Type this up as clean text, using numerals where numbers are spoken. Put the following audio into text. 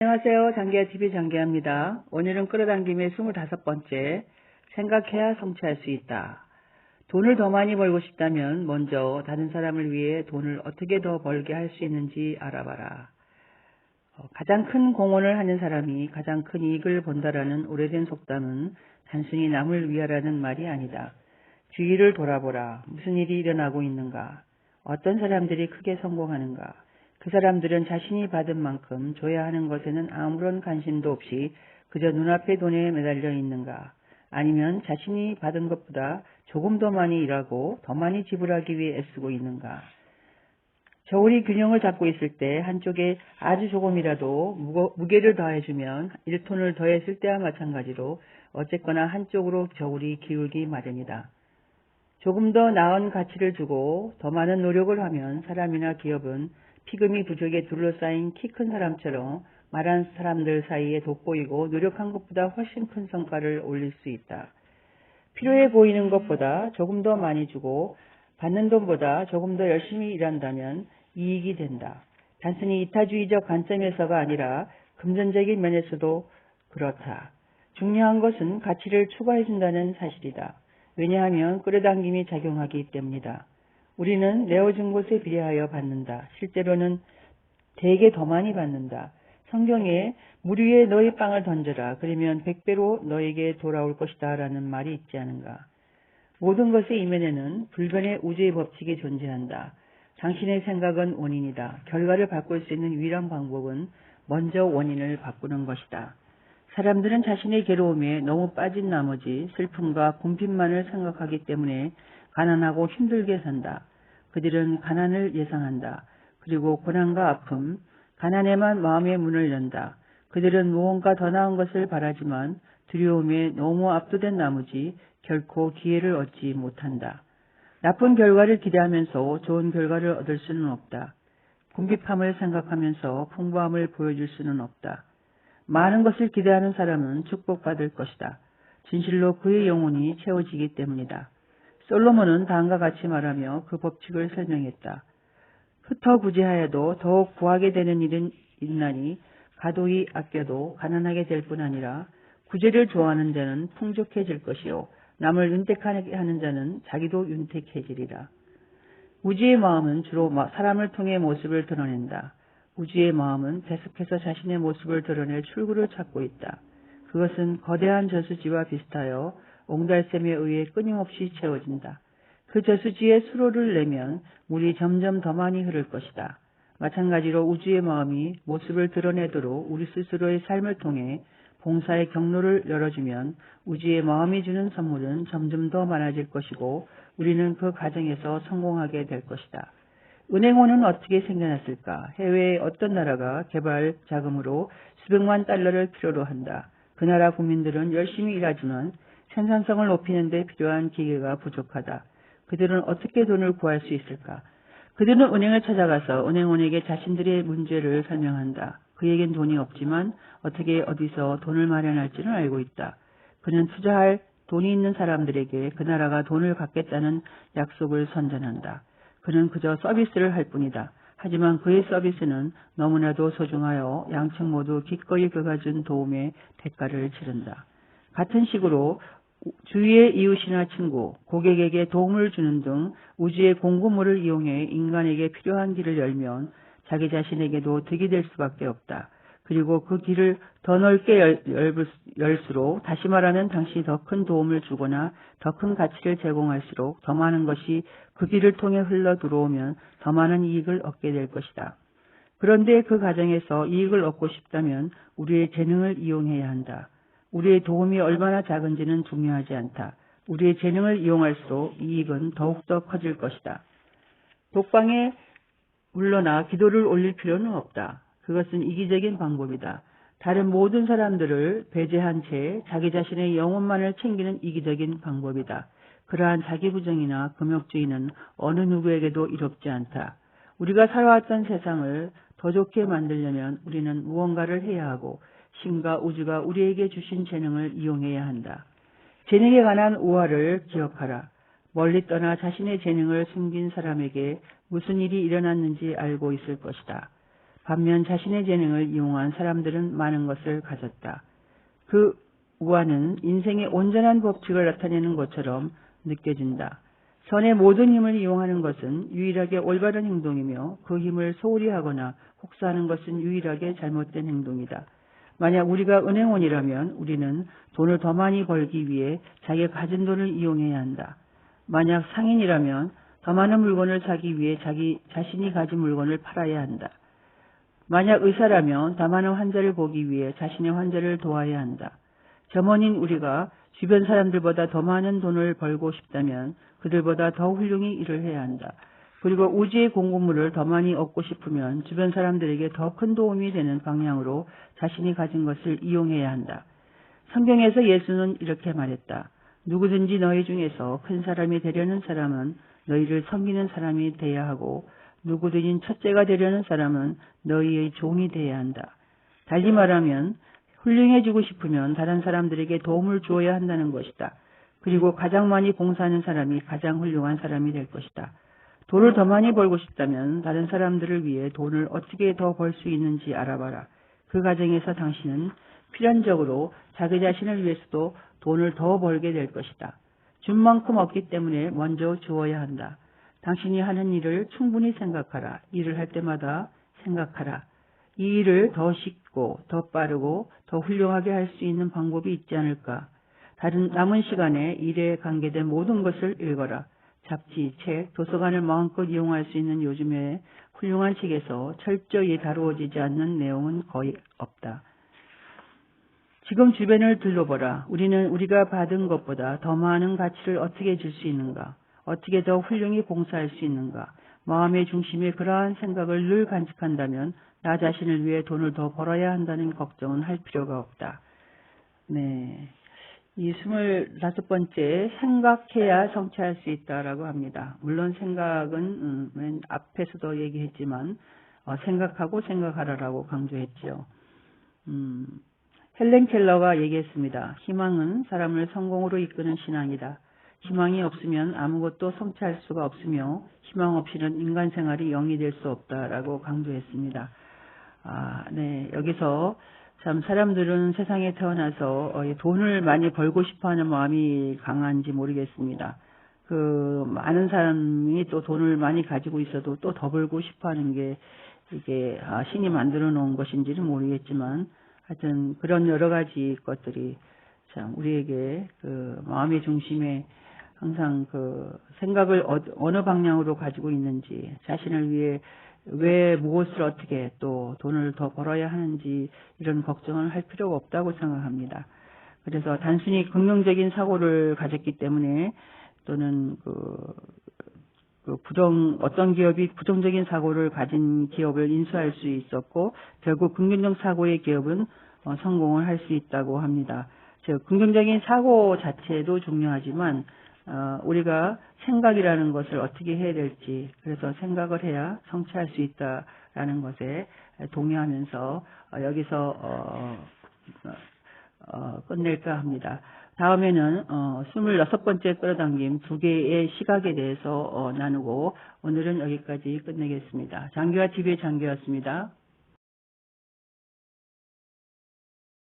안녕하세요. 장기하TV 장기하입니다. 오늘은 끌어당김의 25번째, 생각해야 성취할 수 있다. 돈을 더 많이 벌고 싶다면 먼저 다른 사람을 위해 돈을 어떻게 더 벌게 할 수 있는지 알아봐라. 가장 큰 공헌을 하는 사람이 가장 큰 이익을 본다라는 오래된 속담은 단순히 남을 위하라는 말이 아니다. 주위를 돌아보라. 무슨 일이 일어나고 있는가? 어떤 사람들이 크게 성공하는가? 그 사람들은 자신이 받은 만큼 줘야 하는 것에는 아무런 관심도 없이 그저 눈앞의 돈에 매달려 있는가? 아니면 자신이 받은 것보다 조금 더 많이 일하고 더 많이 지불하기 위해 애쓰고 있는가? 저울이 균형을 잡고 있을 때 한쪽에 아주 조금이라도 무게를 더해주면 1톤을 더했을 때와 마찬가지로 어쨌거나 한쪽으로 저울이 기울기 마련이다. 조금 더 나은 가치를 주고 더 많은 노력을 하면 사람이나 기업은 피금이 부족에 둘러싸인 키 큰 사람처럼 말한 사람들 사이에 돋보이고 노력한 것보다 훨씬 큰 성과를 올릴 수 있다. 필요해 보이는 것보다 조금 더 많이 주고 받는 돈보다 조금 더 열심히 일한다면 이익이 된다. 단순히 이타주의적 관점에서가 아니라 금전적인 면에서도 그렇다. 중요한 것은 가치를 추가해준다는 사실이다. 왜냐하면 끌어당김이 작용하기 때문이다. 우리는 내어준 것에 비례하여 받는다. 실제로는 대개 더 많이 받는다. 성경에 물 위에 너의 빵을 던져라. 그러면 100배로 너에게 돌아올 것이다. 라는 말이 있지 않은가. 모든 것의 이면에는 불변의 우주의 법칙이 존재한다. 당신의 생각은 원인이다. 결과를 바꿀 수 있는 유일한 방법은 먼저 원인을 바꾸는 것이다. 사람들은 자신의 괴로움에 너무 빠진 나머지 슬픔과 곰핍만을 생각하기 때문에 가난하고 힘들게 산다. 그들은 가난을 예상한다. 그리고 고난과 아픔, 가난에만 마음의 문을 연다. 그들은 무언가 더 나은 것을 바라지만 두려움에 너무 압도된 나머지 결코 기회를 얻지 못한다. 나쁜 결과를 기대하면서 좋은 결과를 얻을 수는 없다. 궁핍함을 생각하면서 풍부함을 보여줄 수는 없다. 많은 것을 기대하는 사람은 축복받을 것이다. 진실로 그의 영혼이 채워지기 때문이다. 솔로몬은 다음과 같이 말하며 그 법칙을 설명했다. 흩어 구제하여도 더욱 구하게 되는 일은 있나니 가도히 아껴도 가난하게 될 뿐 아니라 구제를 좋아하는 자는 풍족해질 것이요 남을 윤택하게 하는 자는 자기도 윤택해지리라. 우주의 마음은 주로 사람을 통해 모습을 드러낸다. 우주의 마음은 계속해서 자신의 모습을 드러낼 출구를 찾고 있다. 그것은 거대한 저수지와 비슷하여 옹달샘에 의해 끊임없이 채워진다. 그 저수지에 수로를 내면 물이 점점 더 많이 흐를 것이다. 마찬가지로 우주의 마음이 모습을 드러내도록 우리 스스로의 삶을 통해 봉사의 경로를 열어주면 우주의 마음이 주는 선물은 점점 더 많아질 것이고 우리는 그 과정에서 성공하게 될 것이다. 은행원은 어떻게 생겨났을까? 해외의 어떤 나라가 개발 자금으로 수백만 달러를 필요로 한다. 그 나라 국민들은 열심히 일하지만 생산성을 높이는 데 필요한 기계가 부족하다. 그들은 어떻게 돈을 구할 수 있을까? 그들은 은행을 찾아가서 은행원에게 자신들의 문제를 설명한다. 그에겐 돈이 없지만 어떻게 어디서 돈을 마련할지는 알고 있다. 그는 투자할 돈이 있는 사람들에게 그 나라가 돈을 갚겠다는 약속을 선전한다. 그는 그저 서비스를 할 뿐이다. 하지만 그의 서비스는 너무나도 소중하여 양측 모두 기꺼이 그가 준 도움의 대가를 치른다. 같은 식으로 주위의 이웃이나 친구, 고객에게 도움을 주는 등 우주의 공구물을 이용해 인간에게 필요한 길을 열면 자기 자신에게도 득이 될 수밖에 없다. 그리고 그 길을 더 넓게 열수록 다시 말하면 당신이 더 큰 도움을 주거나 더 큰 가치를 제공할수록 더 많은 것이 그 길을 통해 흘러 들어오면 더 많은 이익을 얻게 될 것이다. 그런데 그 과정에서 이익을 얻고 싶다면 우리의 재능을 이용해야 한다. 우리의 도움이 얼마나 작은지는 중요하지 않다. 우리의 재능을 이용할수록 이익은 더욱더 커질 것이다. 독방에 물러나 기도를 올릴 필요는 없다. 그것은 이기적인 방법이다. 다른 모든 사람들을 배제한 채 자기 자신의 영혼만을 챙기는 이기적인 방법이다. 그러한 자기부정이나 금욕주의는 어느 누구에게도 이롭지 않다. 우리가 살아왔던 세상을 더 좋게 만들려면 우리는 무언가를 해야 하고 신과 우주가 우리에게 주신 재능을 이용해야 한다. 재능에 관한 우화를 기억하라. 멀리 떠나 자신의 재능을 숨긴 사람에게 무슨 일이 일어났는지 알고 있을 것이다. 반면 자신의 재능을 이용한 사람들은 많은 것을 가졌다. 그 우화는 인생의 온전한 법칙을 나타내는 것처럼 느껴진다. 선의 모든 힘을 이용하는 것은 유일하게 올바른 행동이며 그 힘을 소홀히 하거나 혹사하는 것은 유일하게 잘못된 행동이다. 만약 우리가 은행원이라면 우리는 돈을 더 많이 벌기 위해 자기가 가진 돈을 이용해야 한다. 만약 상인이라면 더 많은 물건을 사기 위해 자신이 가진 물건을 팔아야 한다. 만약 의사라면 더 많은 환자를 보기 위해 자신의 환자를 도와야 한다. 점원인 우리가 주변 사람들보다 더 많은 돈을 벌고 싶다면 그들보다 더 훌륭히 일을 해야 한다. 그리고 우주의 공급물을 더 많이 얻고 싶으면 주변 사람들에게 더 큰 도움이 되는 방향으로 자신이 가진 것을 이용해야 한다. 성경에서 예수는 이렇게 말했다. 누구든지 너희 중에서 큰 사람이 되려는 사람은 너희를 섬기는 사람이 돼야 하고 누구든지 첫째가 되려는 사람은 너희의 종이 돼야 한다. 달리 말하면 훌륭해지고 싶으면 다른 사람들에게 도움을 주어야 한다는 것이다. 그리고 가장 많이 봉사하는 사람이 가장 훌륭한 사람이 될 것이다. 돈을 더 많이 벌고 싶다면 다른 사람들을 위해 돈을 어떻게 더 벌 수 있는지 알아봐라. 그 과정에서 당신은 필연적으로 자기 자신을 위해서도 돈을 더 벌게 될 것이다. 준 만큼 얻기 때문에 먼저 주어야 한다. 당신이 하는 일을 충분히 생각하라. 일을 할 때마다 생각하라. 이 일을 더 쉽고 더 빠르고 더 훌륭하게 할 수 있는 방법이 있지 않을까. 남은 시간에 일에 관계된 모든 것을 읽어라. 잡지, 책, 도서관을 마음껏 이용할 수 있는 요즘에 훌륭한 책에서 철저히 다루어지지 않는 내용은 거의 없다. 지금 주변을 둘러보라. 우리는 우리가 받은 것보다 더 많은 가치를 어떻게 줄 수 있는가? 어떻게 더 훌륭히 봉사할 수 있는가? 마음의 중심에 그러한 생각을 늘 간직한다면 나 자신을 위해 돈을 더 벌어야 한다는 걱정은 할 필요가 없다. 네. 이 25번째 생각해야 성취할 수 있다라고 합니다. 물론 생각은 맨 앞에서도 얘기했지만 생각하고 생각하라라고 강조했죠. 헬렌 켈러가 얘기했습니다. 희망은 사람을 성공으로 이끄는 신앙이다. 희망이 없으면 아무것도 성취할 수가 없으며 희망 없이는 인간 생활이 영이 될 수 없다라고 강조했습니다. 네, 여기서 참 사람들은 세상에 태어나서 돈을 많이 벌고 싶어하는 마음이 강한지 모르겠습니다. 그 많은 사람이 또 돈을 많이 가지고 있어도 또 더 벌고 싶어하는 게 이게 신이 만들어 놓은 것인지는 모르겠지만 하여튼 그런 여러 가지 것들이 참 우리에게 그 마음의 중심에 항상 그 생각을 어느 방향으로 가지고 있는지 자신을 위해 왜 무엇을 어떻게 또 돈을 더 벌어야 하는지 이런 걱정을 할 필요가 없다고 생각합니다. 그래서 단순히 긍정적인 사고를 가졌기 때문에 또는 어떤 기업이 부정적인 사고를 가진 기업을 인수할 수 있었고 결국 긍정적 사고의 기업은 성공을 할 수 있다고 합니다. 즉 긍정적인 사고 자체도 중요하지만 우리가 생각이라는 것을 어떻게 해야 될지 그래서 생각을 해야 성취할 수 있다라는 것에 동의하면서 여기서 끝낼까 합니다. 다음에는 26번째 끌어당김 두 개의 시각에 대해서 나누고 오늘은 여기까지 끝내겠습니다. 장기화 TV의 장기였습니다.